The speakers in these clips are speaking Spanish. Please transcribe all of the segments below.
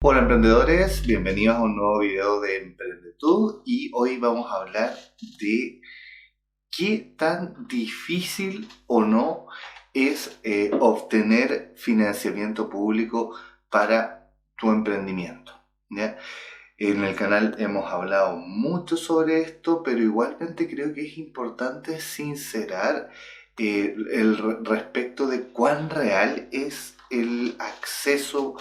Hola emprendedores, bienvenidos a un nuevo video de Emprendetú y hoy vamos a hablar de qué tan difícil o no es obtener financiamiento público para tu emprendimiento, ¿ya? En el canal hemos hablado mucho sobre esto, pero igualmente creo que es importante sincerar respecto de cuán real es el acceso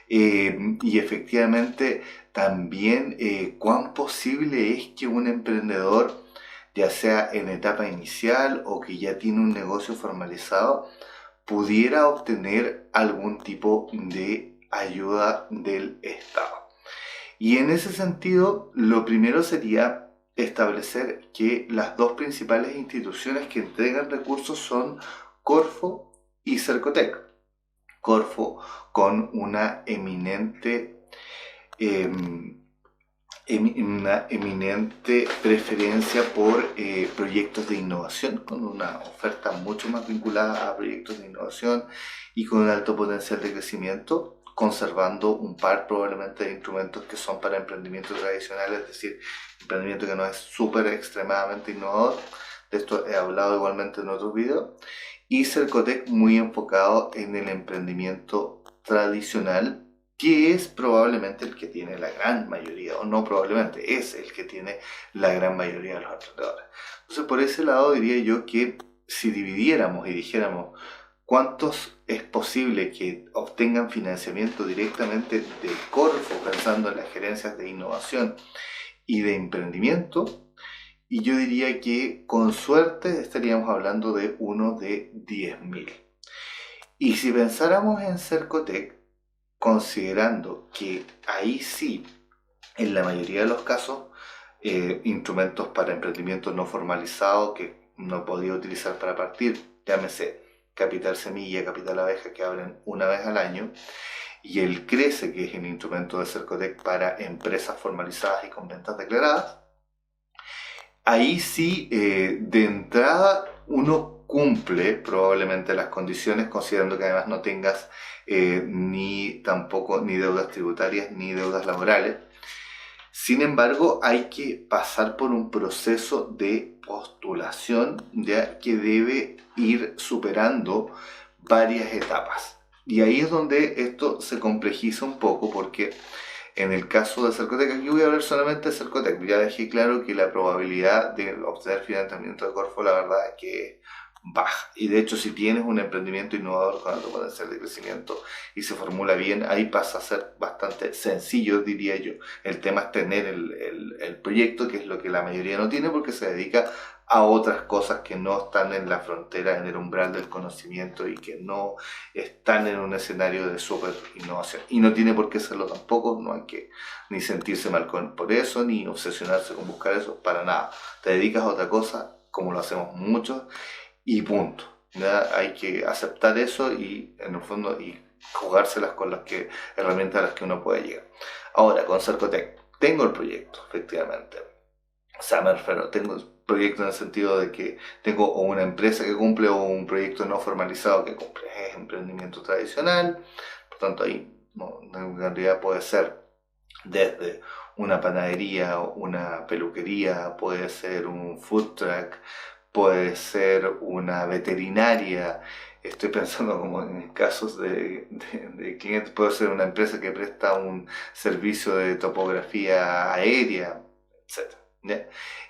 y efectivamente también cuán posible es que un emprendedor, ya sea en etapa inicial o que ya tiene un negocio formalizado, pudiera obtener algún tipo de ayuda del Estado. Y en ese sentido, lo primero sería establecer que las dos principales instituciones que entregan recursos son Corfo y Cercotec. Corfo con una eminente preferencia por proyectos de innovación, con una oferta mucho más vinculada a proyectos de innovación y con un alto potencial de crecimiento, conservando un par probablemente de instrumentos que son para emprendimiento tradicional, es decir, emprendimiento que no es súper extremadamente innovador. De esto he hablado igualmente en otros videos. Y Cercotec muy enfocado en el emprendimiento tradicional, que es probablemente el que tiene la gran mayoría, o no probablemente, es el que tiene la gran mayoría de los emprendedores. Entonces, por ese lado diría yo que si dividiéramos y dijéramos cuántos es posible que obtengan financiamiento directamente de Corfo, pensando en las gerencias de innovación y de emprendimiento, y yo diría que con suerte estaríamos hablando de uno de 10.000. Y si pensáramos en Cercotec, considerando que ahí sí, en la mayoría de los casos, instrumentos para emprendimiento no formalizado que no podía utilizar para partir, llámese Capital Semilla, Capital Abeja, que abren una vez al año, y el CRECE, que es el instrumento de Cercotec para empresas formalizadas y con ventas declaradas, ahí sí, de entrada, uno cumple probablemente las condiciones, considerando que además no tengas ni tampoco ni deudas tributarias ni deudas laborales. Sin embargo, hay que pasar por un proceso de postulación, ya que debe ir superando varias etapas. Y ahí es donde esto se complejiza un poco, porque en el caso de Cercotec, aquí voy a hablar solamente de Cercotec, ya dejé claro que la probabilidad de obtener financiamiento de Corfo, la verdad es que es baja. Y de hecho, si tienes un emprendimiento innovador con alto potencial de crecimiento y se formula bien, ahí pasa a ser bastante sencillo, diría yo. El tema es tener el proyecto, que es lo que la mayoría no tiene porque se dedica a otras cosas que no están en la frontera, en el umbral del conocimiento y que no están en un escenario de súper innovación. Y no tiene por qué serlo tampoco, no hay que ni sentirse mal por eso, ni obsesionarse con buscar eso, para nada. Te dedicas a otra cosa, como lo hacemos muchos, y punto. ¿Ya? Hay que aceptar eso y en el fondo y jugárselas con las herramientas a las que uno puede llegar. Ahora, con Cercotec, tengo el proyecto, efectivamente. O sea, me refiero, tengo el proyecto en el sentido de que tengo o una empresa que cumple o un proyecto no formalizado que cumple. Es emprendimiento tradicional, por tanto ahí no, en realidad puede ser desde una panadería, una peluquería, puede ser un food truck, puede ser una veterinaria. Estoy pensando como en casos de clientes, puede ser una empresa que presta un servicio de topografía aérea, etc. ¿Ya?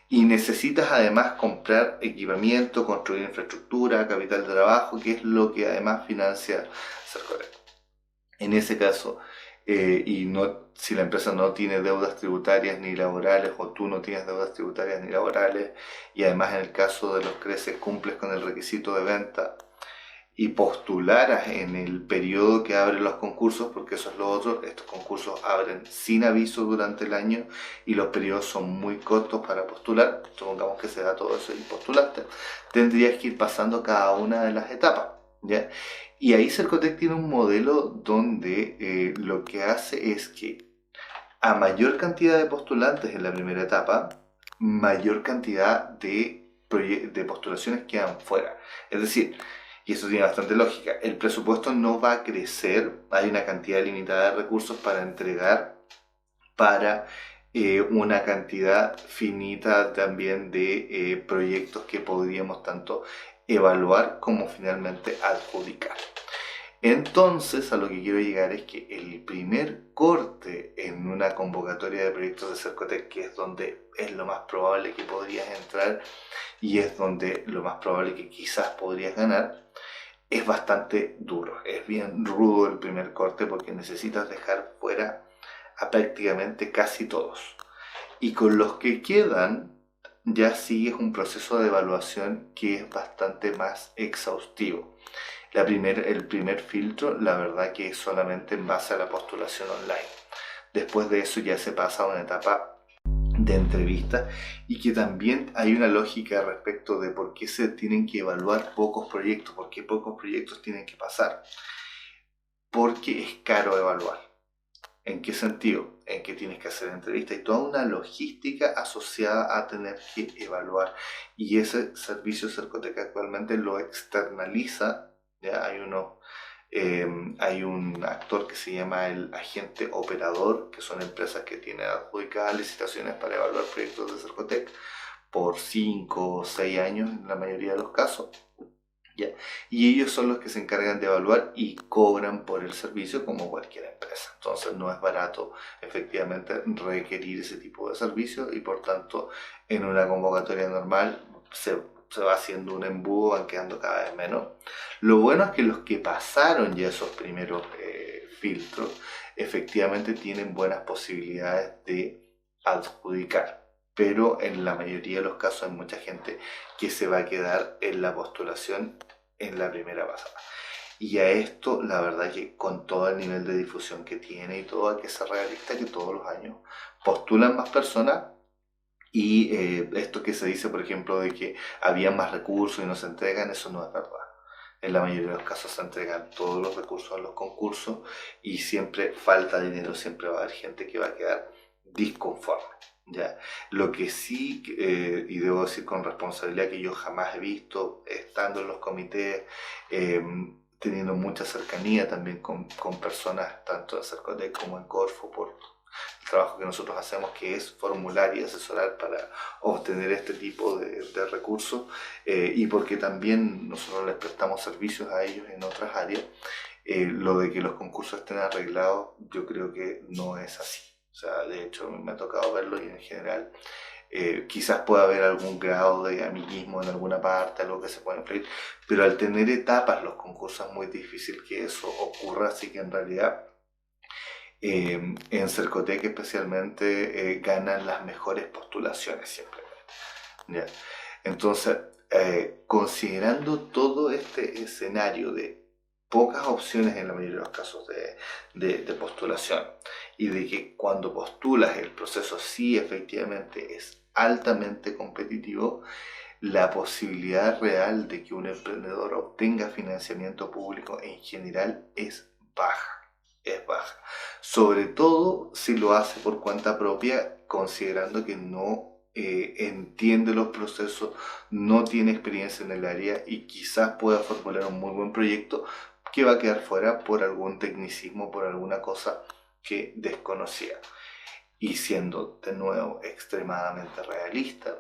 Y necesitas además comprar equipamiento, construir infraestructura, capital de trabajo, que es lo que además financia Cercotec. En ese caso, y no, si la empresa no tiene deudas tributarias ni laborales o tú no tienes deudas tributarias ni laborales y además en el caso de los creces cumples con el requisito de venta y postularas en el periodo que abren los concursos, porque eso es lo otro, estos concursos abren sin aviso durante el año y los periodos son muy cortos para postular, supongamos que se da todo eso y postulaste, tendrías que ir pasando cada una de las etapas, ¿ya? Y ahí Cercotec tiene un modelo donde lo que hace es que a mayor cantidad de postulantes en la primera etapa, mayor cantidad de postulaciones quedan fuera. Es decir, Y eso tiene bastante lógica. El presupuesto no va a crecer, hay una cantidad limitada de recursos para entregar para una cantidad finita también de proyectos que podríamos tanto evaluar como finalmente adjudicar. Entonces, a lo que quiero llegar es que el primer corte en una convocatoria de proyectos de Cercotec, que es donde es lo más probable que podrías entrar y es donde lo más probable que quizás podrías ganar, es bastante duro. Es bien rudo el primer corte porque necesitas dejar fuera a prácticamente casi todos. Y con los que quedan, ya sigues un proceso de evaluación que es bastante más exhaustivo. El primer filtro, la verdad que es solamente en base a la postulación online. Después de eso ya se pasa a una etapa de entrevistas y que también hay una lógica respecto de por qué se tienen que evaluar pocos proyectos, por qué pocos proyectos tienen que pasar. Porque es caro evaluar. ¿En qué sentido? En que tienes que hacer entrevistas y toda una logística asociada a tener que evaluar. Y ese servicio Cercotec actualmente lo externaliza. ¿Ya? Hay un actor que se llama el agente operador, que son empresas que tienen adjudicadas licitaciones para evaluar proyectos de Cercotec por 5 o 6 años en la mayoría de los casos. ¿Ya? Y ellos son los que se encargan de evaluar y cobran por el servicio como cualquier empresa. Entonces no es barato efectivamente requerir ese tipo de servicio y por tanto en una convocatoria normal se va haciendo un embudo, van quedando cada vez menos. Lo bueno es que los que pasaron ya esos primeros filtros efectivamente tienen buenas posibilidades de adjudicar. Pero en la mayoría de los casos hay mucha gente que se va a quedar en la postulación en la primera pasada. Y a esto, la verdad que con todo el nivel de difusión que tiene y todo, hay que ser realista que todos los años postulan más personas y esto que se dice, por ejemplo, de que había más recursos y no se entregan, eso no es verdad. En la mayoría de los casos se entregan todos los recursos a los concursos y siempre falta dinero, siempre va a haber gente que va a quedar disconforme. ¿Ya? Lo que sí, y debo decir con responsabilidad que yo jamás he visto, estando en los comités, teniendo mucha cercanía también con personas tanto en Cercotec como en Corfo, por el trabajo que nosotros hacemos, que es formular y asesorar para obtener este tipo de recursos, y porque también nosotros les prestamos servicios a ellos en otras áreas, lo de que los concursos estén arreglados, yo creo que no es así. O sea, de hecho me ha tocado verlo y en general quizás pueda haber algún grado de amiguismo en alguna parte, algo que se pueda influir, pero al tener etapas los concursos es muy difícil que eso ocurra, así que en realidad en Cercotec especialmente ganan las mejores postulaciones simplemente. ¿Ya? Entonces, considerando todo este escenario de pocas opciones en la mayoría de los casos de postulación y de que cuando postulas el proceso sí efectivamente es altamente competitivo, la posibilidad real de que un emprendedor obtenga financiamiento público en general es baja. Es baja. Sobre todo si lo hace por cuenta propia, considerando que no entiende los procesos, no tiene experiencia en el área y quizás pueda formular un muy buen proyecto que va a quedar fuera por algún tecnicismo, por alguna cosa que desconocía. Y siendo de nuevo extremadamente realista,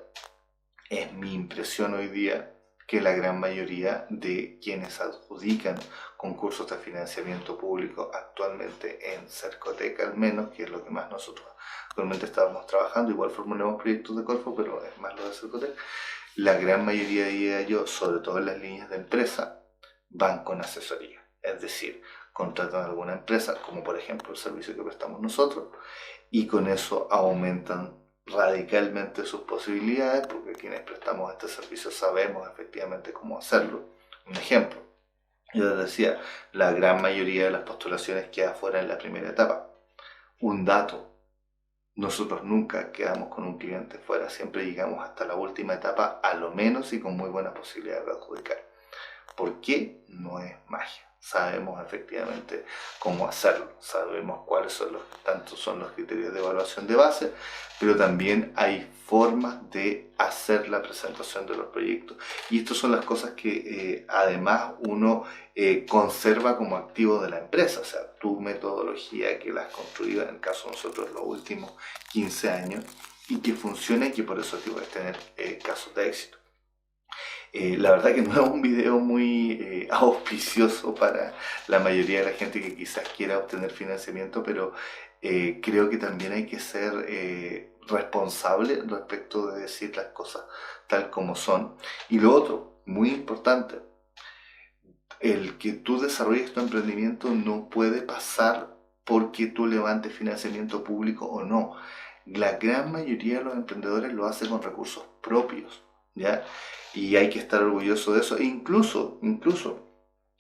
es mi impresión hoy día que la gran mayoría de quienes adjudican concursos de financiamiento público actualmente en Cercotec, al menos, que es lo que más nosotros actualmente estábamos trabajando, igual formulamos proyectos de Corfo, pero es más lo de Cercotec, la gran mayoría de ellos, sobre todo en las líneas de empresa, van con asesoría. Es decir, contratan a alguna empresa, como por ejemplo el servicio que prestamos nosotros, y con eso aumentan radicalmente sus posibilidades, porque quienes prestamos este servicio sabemos efectivamente cómo hacerlo. Un ejemplo, yo les decía, la gran mayoría de las postulaciones queda fuera en la primera etapa. Un dato, nosotros nunca quedamos con un cliente fuera, siempre llegamos hasta la última etapa a lo menos y con muy buena posibilidad de adjudicar. ¿Por qué? No es magia. sabemos efectivamente cómo hacerlo, sabemos cuáles son los criterios de evaluación de base, pero también hay formas de hacer la presentación de los proyectos. Y estas son las cosas que además uno conserva como activo de la empresa, o sea, tu metodología que la has construido, en el caso de nosotros, los últimos 15 años, y que funcione, y que por eso puedes tener casos de éxito. La verdad que no es un video muy auspicioso para la mayoría de la gente que quizás quiera obtener financiamiento, pero creo que también hay que ser responsable respecto de decir las cosas tal como son. Y lo otro, muy importante, el que tú desarrolles tu emprendimiento no puede pasar porque tú levantes financiamiento público o no. La gran mayoría de los emprendedores lo hace con recursos propios, ¿ya? Y hay que estar orgulloso de eso. E incluso,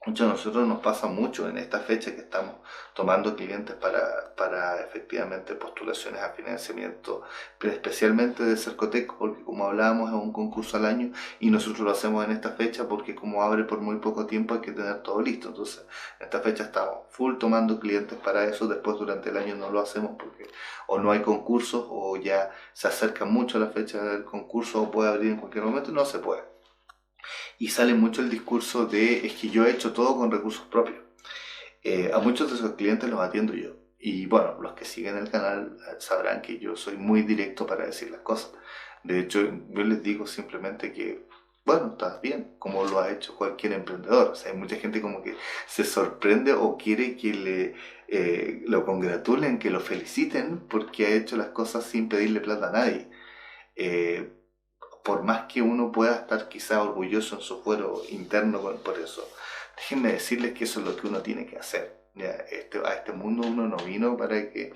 a nosotros nos pasa mucho en esta fecha que estamos tomando clientes para efectivamente postulaciones a financiamiento, pero especialmente de Cercotec, porque como hablábamos es un concurso al año y nosotros lo hacemos en esta fecha porque como abre por muy poco tiempo hay que tener todo listo. Entonces, en esta fecha estamos full tomando clientes para eso. Después durante el año no lo hacemos porque o no hay concursos o ya se acerca mucho la fecha del concurso o puede abrir en cualquier momento, no se puede. Y sale mucho el discurso de es que yo he hecho todo con recursos propios. A muchos de esos clientes los atiendo yo. Y bueno, los que siguen el canal sabrán que yo soy muy directo para decir las cosas. De hecho, yo les digo simplemente que, bueno, estás bien, como lo ha hecho cualquier emprendedor. O sea, hay mucha gente como que se sorprende o quiere que lo congratulen, que lo feliciten porque ha hecho las cosas sin pedirle plata a nadie. Eh, por más que uno pueda estar quizá orgulloso en su fuero interno por eso, déjenme decirles que eso es lo que uno tiene que hacer. ¿Ya? A este mundo uno no vino para que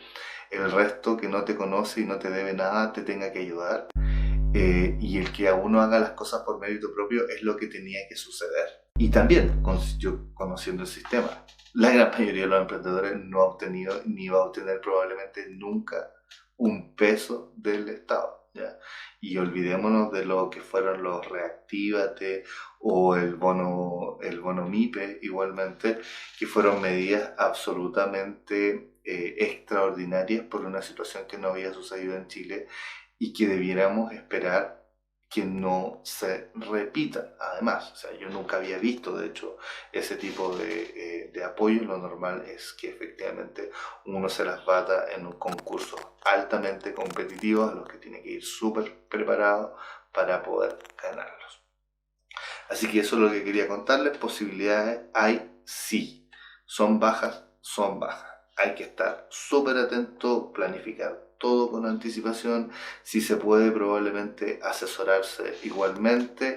el resto que no te conoce y no te debe nada te tenga que ayudar. Y el que a uno haga las cosas por mérito propio es lo que tenía que suceder. Y también, yo conociendo el sistema, la gran mayoría de los emprendedores no ha obtenido ni va a obtener probablemente nunca un peso del Estado. ¿Ya? Y olvidémonos de lo que fueron los Reactívate o el bono MIPE igualmente, que fueron medidas absolutamente extraordinarias por una situación que no había sucedido en Chile y que debiéramos esperar que no se repitan. Además, o sea, yo nunca había visto, de hecho, ese tipo de apoyo. Lo normal es que efectivamente uno se las bata en un concurso altamente competitivo a los que tiene que ir súper preparado para poder ganarlos. Así que eso es lo que quería contarles. Posibilidades hay, sí. Son bajas, son bajas. Hay que estar súper atento, planificar todo con anticipación, si se puede probablemente asesorarse igualmente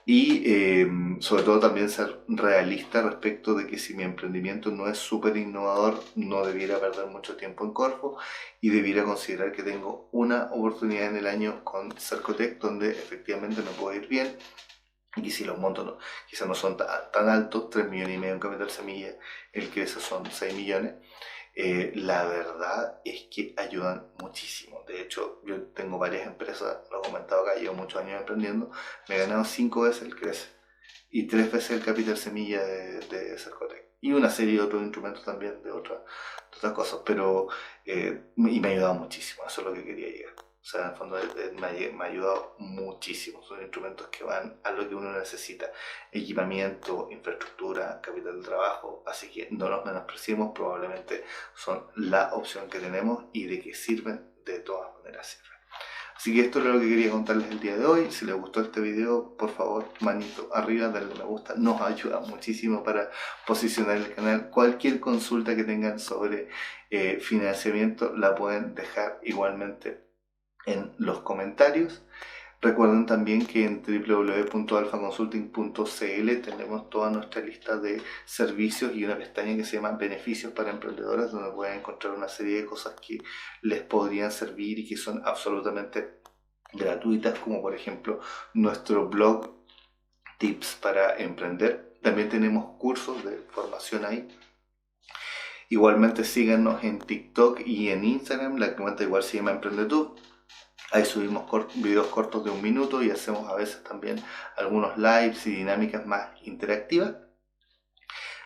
y sobre todo también ser realista respecto de que si mi emprendimiento no es súper innovador no debiera perder mucho tiempo en Corfo y debiera considerar que tengo una oportunidad en el año con Cercotec donde efectivamente me puede ir bien y que si los montos quizás no son tan altos, 3,5 millones en capital semilla, el que esos son 6 millones. La verdad es que ayudan muchísimo. De hecho, yo tengo varias empresas, lo he comentado acá, llevo muchos años emprendiendo, me he ganado 5 veces el CRECE y 3 veces el capital semilla de Cercotec. Y una serie de otros instrumentos también, de otras cosas, pero y me ha ayudado muchísimo, eso es lo que quería llegar. O sea, en el fondo me ha ayudado muchísimo. Son instrumentos que van a lo que uno necesita. Equipamiento, infraestructura, capital de trabajo. Así que no los menospreciemos. Probablemente son la opción que tenemos y de que sirven, de todas maneras sirven. Así que esto es lo que quería contarles el día de hoy. Si les gustó este video, por favor, manito arriba, denle me gusta. Nos ayuda muchísimo para posicionar el canal. Cualquier consulta que tengan sobre financiamiento la pueden dejar igualmente en los comentarios. Recuerden también que en www.alfaconsulting.cl tenemos toda nuestra lista de servicios y una pestaña que se llama Beneficios para Emprendedores, donde pueden encontrar una serie de cosas que les podrían servir y que son absolutamente gratuitas, como por ejemplo nuestro blog Tips para Emprender. También tenemos cursos de formación ahí. Igualmente síganos en TikTok y en Instagram, la cuenta igual se llama EmprendeTube. Ahí subimos videos cortos de 1 minuto y hacemos a veces también algunos lives y dinámicas más interactivas.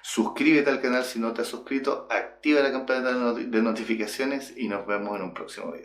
Suscríbete al canal si no te has suscrito, activa la campanita de notificaciones y nos vemos en un próximo video.